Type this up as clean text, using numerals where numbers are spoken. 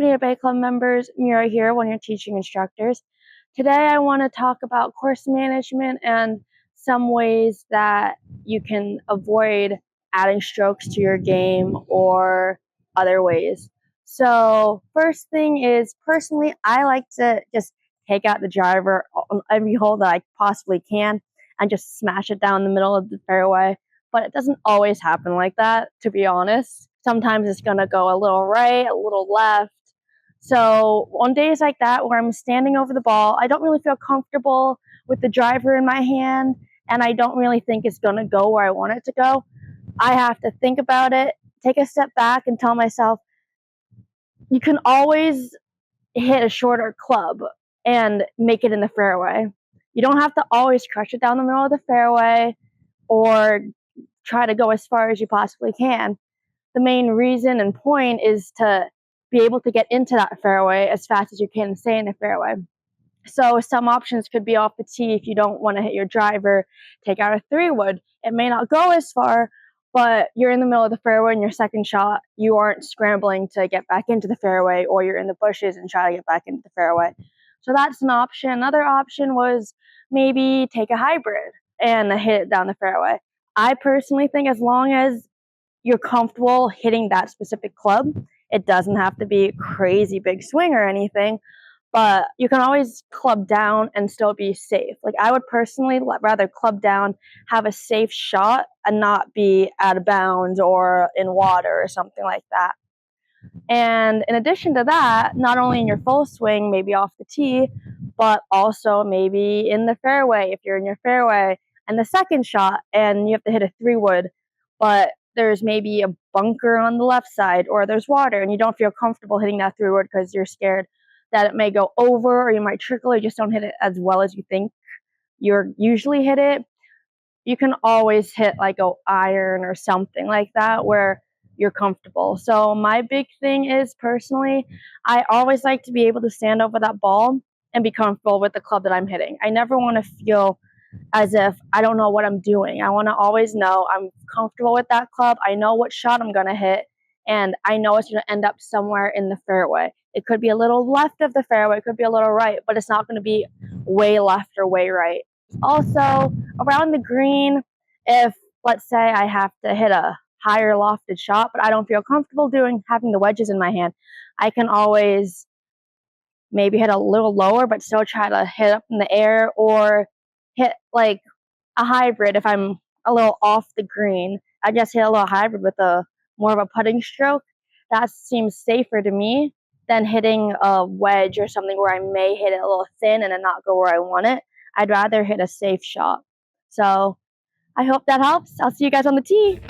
Company of Bay Club members, Mira here, one of your teaching instructors. Today I want to talk about course management and some ways that you can avoid adding strokes to your game or other ways. So first thing is, personally, I like to just take out the driver on every hole that I possibly can and just smash it down the middle of the fairway. But it doesn't always happen like that, to be honest. Sometimes it's going to go a little right, a little left. So on days like that where I'm standing over the ball, I don't really feel comfortable with the driver in my hand, and I don't really think it's going to go where I want it to go. I have to think about it, take a step back, and tell myself, you can always hit a shorter club and make it in the fairway. You don't have to always crush it down the middle of the fairway or try to go as far as you possibly can. The main reason and point is to be able to get into that fairway as fast as you can and stay in the fairway. So some options could be off the tee. If you don't want to hit your driver, take out a 3-wood. It may not go as far, but you're in the middle of the fairway in your second shot. You aren't scrambling to get back into the fairway, or you're in the bushes and try to get back into the fairway. So that's an option. Another option was maybe take a hybrid and hit it down the fairway. I personally think as long as you're comfortable hitting that specific club, it doesn't have to be a crazy big swing or anything, but you can always club down and still be safe. Like, I would personally rather club down, have a safe shot, and not be out of bounds or in water or something like that. And in addition to that, not only in your full swing, maybe off the tee, but also maybe in the fairway. If you're in your fairway and the second shot and you have to hit a 3-wood, but there's maybe a bunker on the left side or there's water and you don't feel comfortable hitting that 3-wood because you're scared that it may go over or you might trickle, or you just don't hit it as well as you think you're usually hit it, you can always hit like an iron or something like that where you're comfortable. So my big thing is, personally, I always like to be able to stand over that ball and be comfortable with the club that I'm hitting. I never want to feel as if I don't know what I'm doing. I want to always know I'm comfortable with that club. I know what shot I'm going to hit, and I know it's going to end up somewhere in the fairway. It could be a little left of the fairway, it could be a little right, but it's not going to be way left or way right. Also, around the green, if, let's say, I have to hit a higher lofted shot, but I don't feel comfortable having the wedges in my hand, I can always maybe hit a little lower, but still try to hit up in the air, or hit like a hybrid. If I'm a little off the green, I just hit a little hybrid with a more of a putting stroke. That seems safer to me than hitting a wedge or something where I may hit it a little thin and then not go where I want it. I'd rather hit a safe shot. So I hope that helps. I'll see you guys on the tee.